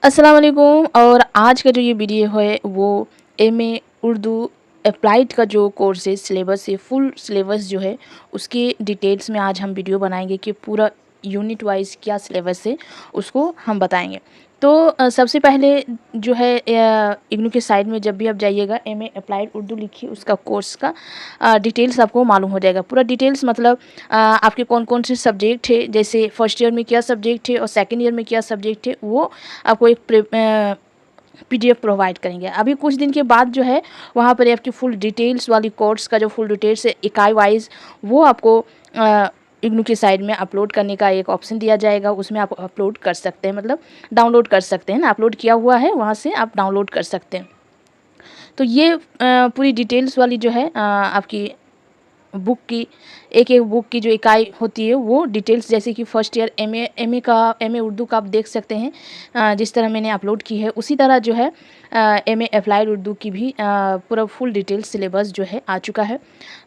अस्सलाम वालेकुम। और आज का जो ये वीडियो है वो एमए उर्दू अप्लाइड का जो कोर्स है, सिलेबस है, फुल सिलेबस जो है उसके डिटेल्स में आज हम वीडियो बनाएंगे कि पूरा यूनिट वाइज क्या सिलेबस है उसको हम बताएंगे। तो सबसे पहले जो है इग्नू के साइड में जब भी आप जाइएगा एमए अप्लाइड उर्दू लिखिए, उसका कोर्स का डिटेल्स आपको मालूम हो जाएगा। पूरा डिटेल्स मतलब आपके कौन कौन से सब्जेक्ट है, जैसे फर्स्ट ईयर में क्या सब्जेक्ट है और सेकेंड ईयर में क्या सब्जेक्ट है, वो आपको एक पीडीएफ प्रोवाइड करेंगे। अभी कुछ दिन के बाद जो है वहाँ पर आपकी फुल डिटेल्स वाली कोर्स का जो फुल डिटेल्स है इकाई वाइज, वो आपको इग्नू के साइड में अपलोड करने का एक ऑप्शन दिया जाएगा। उसमें आप अपलोड कर सकते हैं, मतलब डाउनलोड कर सकते हैं ना, अपलोड किया हुआ है वहाँ से आप डाउनलोड कर सकते हैं। तो ये पूरी डिटेल्स वाली जो है आपकी बुक की, एक एक बुक की जो इकाई होती है वो डिटेल्स, जैसे कि फर्स्ट ईयर एमए उर्दू का आप देख सकते हैं जिस तरह मैंने अपलोड की है, उसी तरह जो है एमए अप्लाइड उर्दू की भी पूरा फुल डिटेल्स सिलेबस जो है आ चुका है।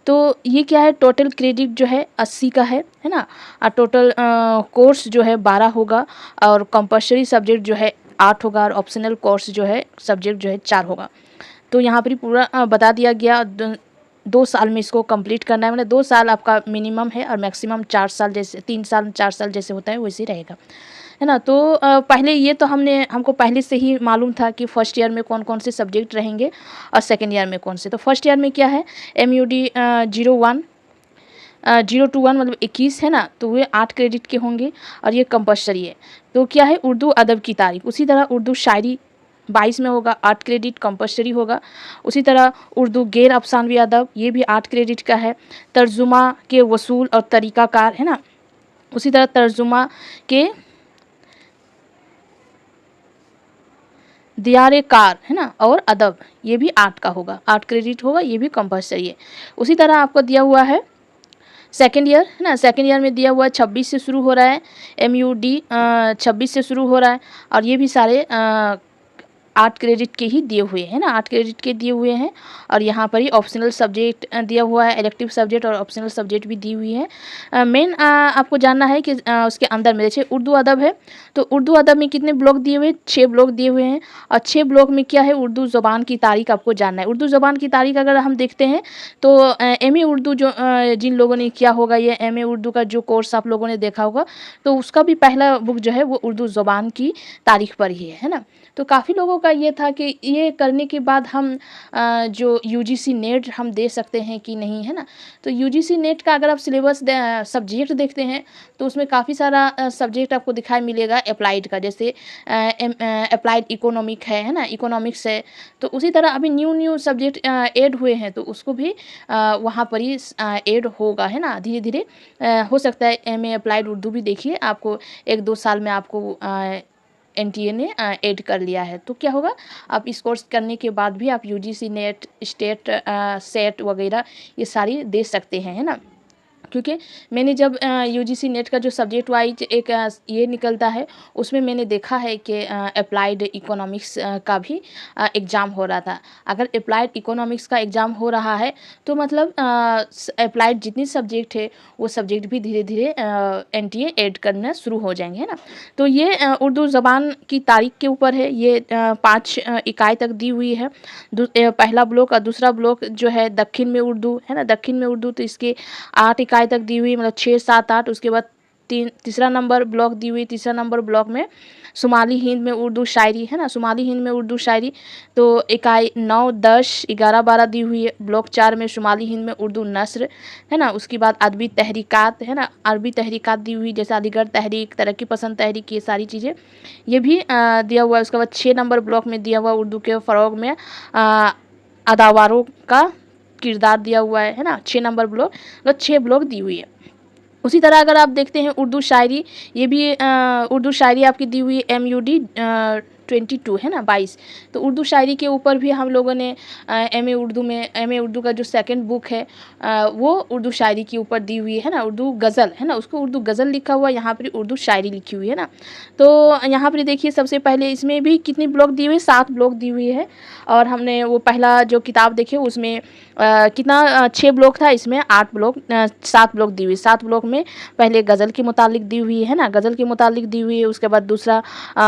तो ये क्या है, टोटल क्रेडिट जो है 80 का है ना। और टोटल कोर्स जो है 12 होगा और कंपल्सरी सब्जेक्ट जो है 8 होगा और ऑप्शनल कोर्स जो है सब्जेक्ट जो है 4 होगा। तो यहाँ पर पूरा बता दिया गया। 2 साल में इसको कंप्लीट करना है, मतलब 2 साल आपका मिनिमम है और मैक्सिमम 4 साल, जैसे 3 साल 4 साल जैसे होता है वैसे ही रहेगा, है ना। तो पहले ये तो हमको पहले से ही मालूम था कि फर्स्ट ईयर में कौन कौन से सब्जेक्ट रहेंगे और सेकेंड ईयर में कौन से। तो फर्स्ट ईयर में क्या है, MUD 0 to 1 मतलब 21 है ना, तो वे 8 क्रेडिट के होंगे और ये कंपल्सरी है। तो क्या है, उर्दू अदब की तारीफ, उसी तरह उर्दू शायरी 22 में होगा, 8 क्रेडिट कंपल्सरी होगा। उसी तरह उर्दू गैर अफसानवी अदब, ये भी 8 क्रेडिट का है। तर्जुमा के वसूल और तरीक़ाकार, है ना। उसी तरह तर्जुमा के दियारे कार, है ना, और अदब, ये भी 8 का होगा, 8 क्रेडिट होगा, ये भी कंपल्सरी है। उसी तरह आपको दिया हुआ है सेकेंड ईयर, है ना। सेकेंड ईयर में दिया हुआ है 26 से शुरू हो रहा है, MUD 26 से शुरू हो रहा है और ये भी सारे 8 क्रेडिट के ही दिए हुए हैं ना, 8 क्रेडिट के दिए हुए हैं। और यहाँ पर ही ऑप्शनल सब्जेक्ट दिया हुआ है, इलेक्टिव सब्जेक्ट और ऑप्शनल सब्जेक्ट भी दी हुई है। मेन आपको जानना है कि उसके अंदर में जैसे उर्दू अदब है, तो उर्दू अदब में कितने ब्लॉक दिए हुए हैं, 6 ब्लॉक दिए हुए हैं। और 6 ब्लॉक में क्या है, उर्दू ज़बान की तारीख आपको जानना है। उर्दू ज़बान की तारीख अगर हम देखते हैं तो MA उर्दू जो जिन लोगों ने किया होगा, ये MA उर्दू का जो कोर्स आप लोगों ने देखा होगा, तो उसका भी पहला बुक जो है वो उर्दू ज़बान की तारीख पर ही है ना। तो काफ़ी लोगों का ये था कि ये करने के बाद हम जो UGC नेट हम दे सकते हैं कि नहीं, है ना। तो UGC नेट का अगर आप सिलेबस सब्जेक्ट देखते हैं तो उसमें काफ़ी सारा सब्जेक्ट आपको दिखाई मिलेगा अप्लाइड का, जैसे अप्लाइड इकोनॉमिक है ना, इकोनॉमिक्स है। तो उसी तरह अभी न्यू सब्जेक्ट ऐड हुए हैं, तो उसको भी वहाँ पर ही ऐड होगा, है ना, धीरे धीरे। हो सकता है MA अप्लाइड उर्दू भी देखिए, आपको 1-2 साल में आपको NTA ने ऐड कर लिया है। तो क्या होगा, आप इस कोर्स करने के बाद भी आप UGC नेट, स्टेट सेट वगैरह ये सारी दे सकते हैं, है ना। क्योंकि मैंने जब UGC नेट का जो सब्जेक्ट वाइज एक ये निकलता है, उसमें मैंने देखा है कि अप्लाइड इकोनॉमिक्स का भी एग्ज़ाम हो रहा था। अगर अप्लाइड इकोनॉमिक्स का एग्ज़ाम हो रहा है तो मतलब अप्लाइड जितनी सब्जेक्ट है वो सब्जेक्ट भी धीरे धीरे NTA ऐड करना शुरू हो जाएंगे, है ना। तो ये उर्दू ज़बान की तारीख के ऊपर है, ये 5 इकाई तक दी हुई है। पहला ब्लॉक और दूसरा ब्लॉक जो है दक्षिण में उर्दू, है ना, दक्षिण में उर्दू, तो इसके 8 इकाई तक दी हुई, मतलब 6, 7, 8। उसके बाद तीसरा नंबर ब्लॉक दी हुई, तीसरा नंबर ब्लॉक में शुमाली हिंद में उर्दू शायरी, है ना, शुमाली हिंद में उर्दू शायरी, तो इकाई 9, 10, 11, 12 दी हुई है। ब्लॉक 4 में शुमाली हिंद में उर्दू नस्र, है ना। उसके बाद अदबी तहरीकात, है ना, अरबी तहरीकात दी हुई, जैसे अलीगढ़ तहरीक, तरक्की पसंद तहरीक, ये सारी चीज़ें ये भी दिया हुआ है। उसके बाद 6 नंबर ब्लॉक में दिया हुआ उर्दू के फ़रोग़ में अदावारों का किरदार दिया हुआ है ना, 6 नंबर ब्लॉक, मतलब 6 ब्लॉक दी हुई है। उसी तरह अगर आप देखते हैं उर्दू शायरी, ये भी उर्दू शायरी आपकी दी हुई MUD 22, है ना, 22। तो उर्दू शायरी के ऊपर भी हम लोगों ने MA उर्दू का जो सेकंड बुक है वो उर्दू शायरी के ऊपर दी हुई है ना, उर्दू गज़ल, है ना, उसको उर्दू गज़ल लिखा हुआ है, यहाँ पर उर्दू शायरी लिखी हुई है ना। तो यहाँ पर देखिए सबसे पहले इसमें भी कितनी ब्लॉक दी हुई है, 7 ब्लॉक दी हुई है। और हमने वो पहला जो किताब देखी उसमें कितना 6 ब्लॉक था, इसमें 8 ब्लॉक 7 ब्लॉक दी हुई। 7 ब्लॉक में पहले गज़ल के मुतालिक दी हुई है ना, गज़ल के मुतालिक दी हुई है। उसके बाद दूसरा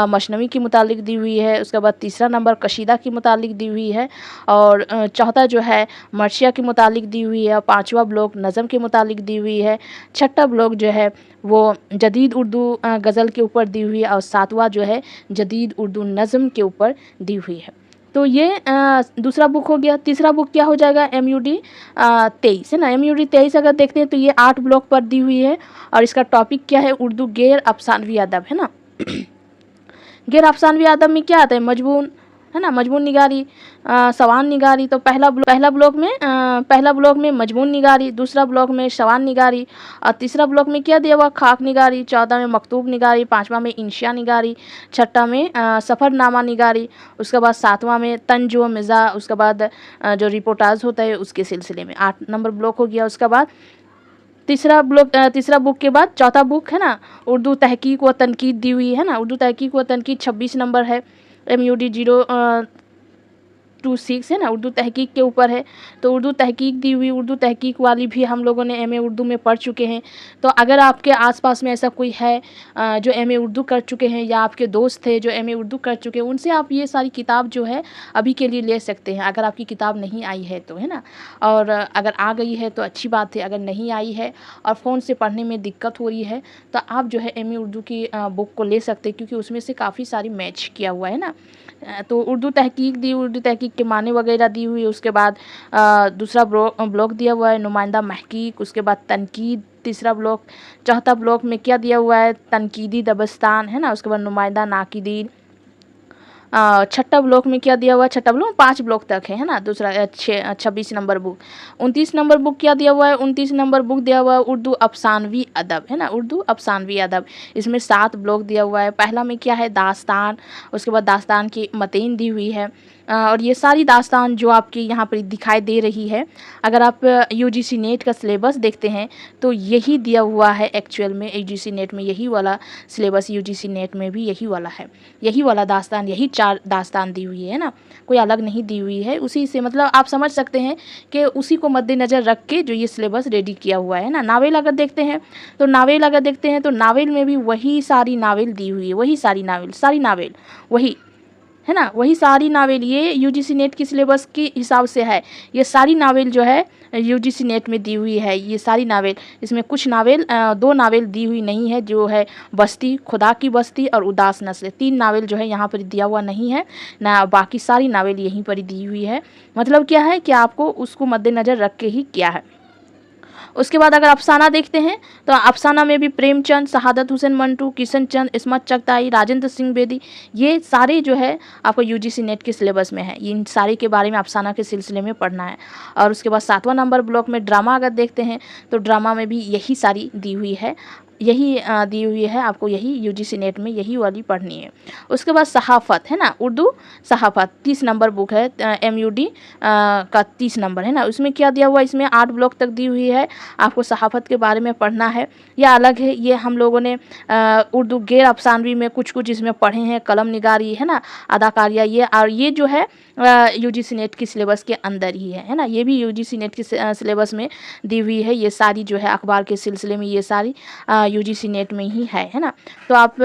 मसनवी के मुतालिक दी हुई है। उसके बाद तीसरा नंबर कशीदा के मुतालिक दी हुई है, और चौथा जो है मर्शिया के मुतालिक दी हुई है, और पाँचवा ब्लॉक नज़म के मुतालिक दी हुई है। छठा ब्लॉक जो है वो जदीद उर्दू गज़ल के ऊपर दी हुई है, और सातवां जो है जदीद उर्दू नज़म के ऊपर दी हुई है। तो ये दूसरा बुक हो गया। तीसरा बुक क्या हो जाएगा, MUD 23 है ना। MUD 23 अगर देखते हैं तो ये 8 ब्लॉक पर दी हुई है, और इसका टॉपिक क्या है, उर्दू गैर अफसानवी अदब है ना। गैर अफसानवी अदब में क्या आता है, मजमून है ना, मजमून निगारी, सवान निगारी। तो पहला ब्लॉक में मजमून निगारी, दूसरा ब्लॉक में सवान निगारी, और तीसरा ब्लॉक में क्या दिया हुआ, खाक निगारी, चौथा में मकतूब निगारी, पाँचवा में इंशिया निगारी, छठा में सफ़रनामा निगारी, उसके बाद सातवां में तंज व मिज़ा, उसके बाद जो रिपोर्टाज होता है उसके सिलसिले में 8 नंबर ब्लॉक हो गया। उसके बाद तीसरा बुक के बाद चौथा बुक है ना, उर्दू तहकीक व तनकीद दी हुई है ना। उर्दू तहकीक व तनकीद 26 नंबर है, MUD 026 है ना, उर्दू तहकीक के ऊपर है। तो उर्दू तहकीक दी हुई, उर्दू तहकीक वाली भी हम लोगों ने MA उर्दू में पढ़ चुके हैं। तो अगर आपके आसपास में ऐसा कोई है जो MA उर्दू कर चुके हैं, या आपके दोस्त थे जो MA उर्दू कर चुके हैं, उनसे आप ये सारी किताब जो है अभी के लिए ले सकते हैं, अगर आपकी किताब नहीं आई है तो, है ना। और अगर आ गई है तो अच्छी बात है, अगर नहीं आई है और फ़ोन से पढ़ने में दिक्कत हो रही है तो आप जो है MA उर्दू की बुक को ले सकते हैं, क्योंकि उसमें से काफ़ी सारी मैच किया हुआ है ना। तो उर्दू तहकीक दी, उर्दू तहकीक के माने वगैरह दी हुई है। उसके बाद दूसरा ब्लॉक दिया हुआ है नुमाइंदा महकीक, उसके बाद तनकीद तीसरा ब्लॉक, चौथा ब्लॉक में क्या दिया हुआ है, तनकीदी दबस्तान है ना, उसके बाद नुमाइंदा नाकिदीन। छठा ब्लॉक में क्या दिया हुआ है, छठा ब्लॉक 5 ब्लॉक तक है ना। दूसरा 26 नंबर बुक। 29 नंबर बुक क्या दिया हुआ है, 29 नंबर बुक दिया हुआ है उर्दू अफसानवी अदब है ना, उर्दू अफसानवी अदब। इसमें 7 ब्लॉक दिया हुआ है। पहला में क्या है, दास्तान, उसके बाद दास्तान की मतीन दी हुई है, और ये सारी दास्तान जो आपकी यहाँ पर दिखाई दे रही है, अगर आप UGC नेट का सिलेबस देखते हैं तो यही दिया हुआ है एक्चुअल में। UGC नेट में यही वाला सिलेबस, UGC नेट में भी यही वाला है, यही वाला दास्तान, यही 4 दास्तान दी हुई है ना, कोई अलग नहीं दी हुई है। उसी से मतलब आप समझ सकते हैं कि उसी को मद्देनज़र रख के जो ये सिलेबस रेडी किया हुआ है ना। नावेल अगर देखते हैं तो नावेल में भी वही सारी नावेल दी हुई है, वही सारी नावेल वही है ना, वही सारी नावेल। ये UGC नेट की सिलेबस के हिसाब से है, ये सारी नावेल जो है UGC नेट में दी हुई है, ये सारी नावेल। इसमें कुछ नावेल 2 नावेल दी हुई नहीं है, जो है बस्ती, खुदा की बस्ती और उदास नस्ल। 3 नावेल जो है यहाँ पर दिया हुआ नहीं है ना, बाकी सारी नावेल यहीं पर दी हुई है। मतलब क्या है कि आपको उसको मद्देनज़र रख के ही किया है। उसके बाद अगर अफसाना देखते हैं तो अफसाना में भी प्रेमचंद, शहादत हुसैन मंटू, किशन चंद, इस्मत चगताई, राजेंद्र सिंह बेदी, ये सारे जो है आपको UGC नेट के सिलेबस में है। इन सारे के बारे में अफसाना के सिलसिले में पढ़ना है। और उसके बाद 7वां नंबर ब्लॉक में ड्रामा अगर देखते हैं तो ड्रामा में भी यही सारी दी हुई है, यही दी हुई है आपको, यही UGC नेट में यही वाली पढ़नी है। उसके बाद सहाफ़त है ना, उर्दू सहाफ़त 30 नंबर बुक है, MUD का 30 नंबर है ना। उसमें क्या दिया हुआ है, इसमें 8 ब्लॉक तक दी हुई है, आपको सहाफ़त के बारे में पढ़ना है। यह अलग है, ये हम लोगों ने उर्दू गैर अफसानवी में कुछ इसमें पढ़े हैं, कलम निगारी है ना, अदाकारिया, ये और ये जो है UGC नेट की सिलेबस के अंदर ही है ना। ये भी UGC नेट की सिलेबस में दी हुई है, ये सारी जो है अखबार के सिलसिले में ये सारी UGC नेट में ही है ना। तो आप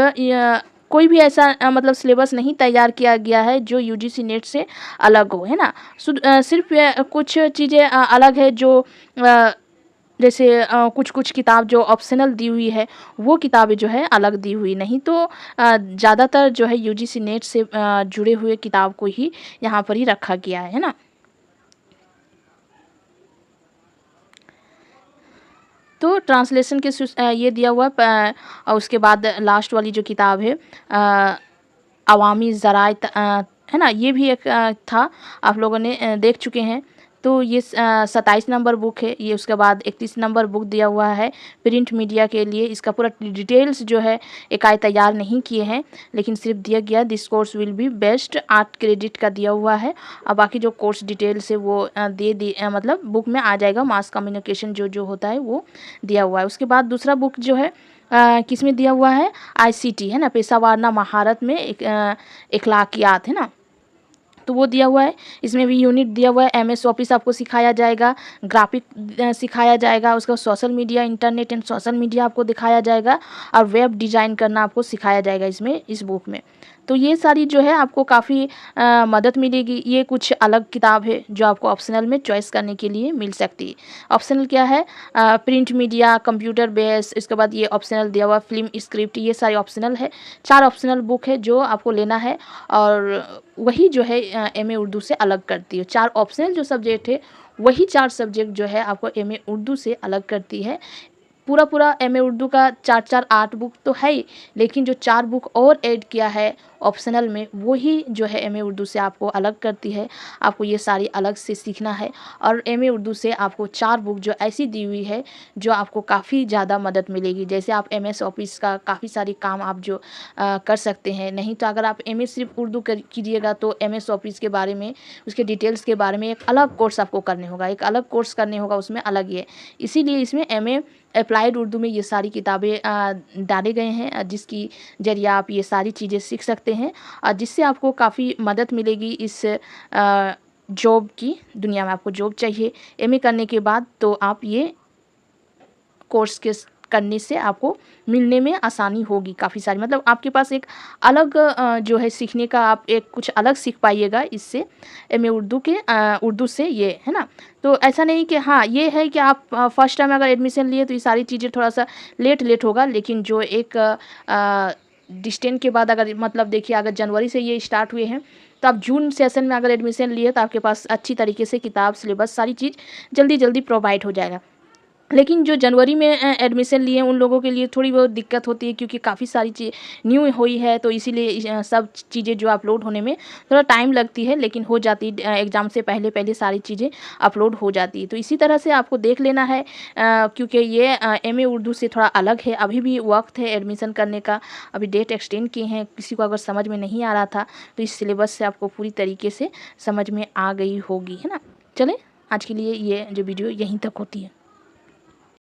कोई भी ऐसा मतलब सिलेबस नहीं तैयार किया गया है जो UGC नेट से अलग हो, है ना। सिर्फ कुछ चीज़ें अलग है, जो जैसे कुछ किताब जो ऑप्शनल दी हुई है वो किताबें जो है अलग दी हुई, नहीं तो ज़्यादातर जो है UGC नेट से जुड़े हुए किताब को ही यहाँ पर ही रखा गया है ना। तो ट्रांसलेशन के ये दिया हुआ और उसके बाद लास्ट वाली जो किताब है अवामी ज़राइत है ना, ये भी एक था, आप लोगों ने देख चुके हैं। तो ये 27 नंबर बुक है ये। उसके बाद 31 नंबर बुक दिया हुआ है प्रिंट मीडिया के लिए। इसका पूरा डिटेल्स जो है इकाई तैयार नहीं किए हैं, लेकिन सिर्फ दिया गया this course will be best 8 credit का दिया हुआ है। और बाकी जो कोर्स डिटेल्स है वो मतलब बुक में आ जाएगा, मास कम्युनिकेशन जो होता है वो दिया हुआ है। उसके बाद दूसरा बुक जो है किस में दिया हुआ है, ICT है ना, पेशावारना महारत में इखलाकियात है ना, तो वो दिया हुआ है। इसमें भी यूनिट दिया हुआ है, MS ऑफिस आपको सिखाया जाएगा, ग्राफिक सिखाया जाएगा, उसका social media, internet and social media आपको दिखाया जाएगा, और वेब डिज़ाइन करना आपको सिखाया जाएगा इसमें, इस बुक में। तो ये सारी जो है आपको काफ़ी मदद मिलेगी। ये कुछ अलग किताब है जो आपको ऑप्शनल में चॉइस करने के लिए मिल सकती है। ऑप्शनल क्या है? प्रिंट मीडिया, कंप्यूटर बेस, इसके बाद ये ऑप्शनल दिया हुआ फिल्म स्क्रिप्ट, ये सारे ऑप्शनल है। 4 ऑप्शनल बुक है जो आपको लेना है और वही जो है एमए उर्दू से अलग करती है। 4 ऑप्शनल जो सब्जेक्ट है वही 4 सब्जेक्ट जो है आपको एमए उर्दू से अलग करती है। पूरा एमए उर्दू का 4-4 8 बुक तो है ही, लेकिन जो 4 बुक और ऐड किया है ऑप्शनल में वही जो है एमए उर्दू से आपको अलग करती है। आपको ये सारी अलग से सीखना है और एमए उर्दू से आपको 4 बुक जो ऐसी दी हुई है जो आपको काफ़ी ज़्यादा मदद मिलेगी। जैसे आप एमएस ऑफिस का काफ़ी सारी काम आप जो कर सकते हैं। नहीं तो अगर आप एमए सिर्फ उर्दू कीजिएगा तो एमएस ऑफिस के बारे में, उसके डिटेल्स के बारे में एक अलग कोर्स आपको करने होगा, एक अलग कोर्स करने होगा, उसमें अलग ही है। इसीलिए इसमें एमए अप्लाइड उर्दू में ये सारी किताबें डाले गए हैं जिसकी ज़रिए आप ये सारी चीज़ें सीख सकते हैं और जिससे आपको काफ़ी मदद मिलेगी इस जॉब की दुनिया में। आपको जॉब चाहिए एमए करने के बाद तो आप ये कोर्स के करने से आपको मिलने में आसानी होगी काफ़ी सारी, मतलब आपके पास एक अलग जो है सीखने का आप एक कुछ अलग सीख पाइएगा इससे एमए उर्दू के उर्दू से, ये है ना। तो ऐसा नहीं कि हाँ ये है कि आप फर्स्ट टाइम अगर एडमिशन लिए तो ये सारी चीज़ें थोड़ा सा लेट होगा, लेकिन जो एक डिस्टेंस के बाद अगर मतलब देखिए अगर जनवरी से ये स्टार्ट हुए हैं तो आप जून सेशन में अगर एडमिशन लिए तो आपके पास अच्छी तरीके से किताब, सिलेबस, सारी चीज़ जल्दी प्रोवाइड हो जाएगा। लेकिन जो जनवरी में एडमिशन लिए उन लोगों के लिए थोड़ी बहुत दिक्कत होती है क्योंकि काफ़ी सारी चीज़ न्यू हुई है, तो इसीलिए सब चीज़ें जो अपलोड होने में थोड़ा टाइम लगती है, लेकिन हो जाती है एग्ज़ाम से पहले सारी चीज़ें अपलोड हो जाती है। तो इसी तरह से आपको देख लेना है क्योंकि ये एमए उर्दू से थोड़ा अलग है। अभी भी वक्त है एडमिशन करने का, अभी डेट एक्सटेंड किए हैं। किसी को अगर समझ में नहीं आ रहा था तो इस सिलेबस से आपको पूरी तरीके से समझ में आ गई होगी, है ना। चलें, आज के लिए ये जो वीडियो यहीं तक होती है।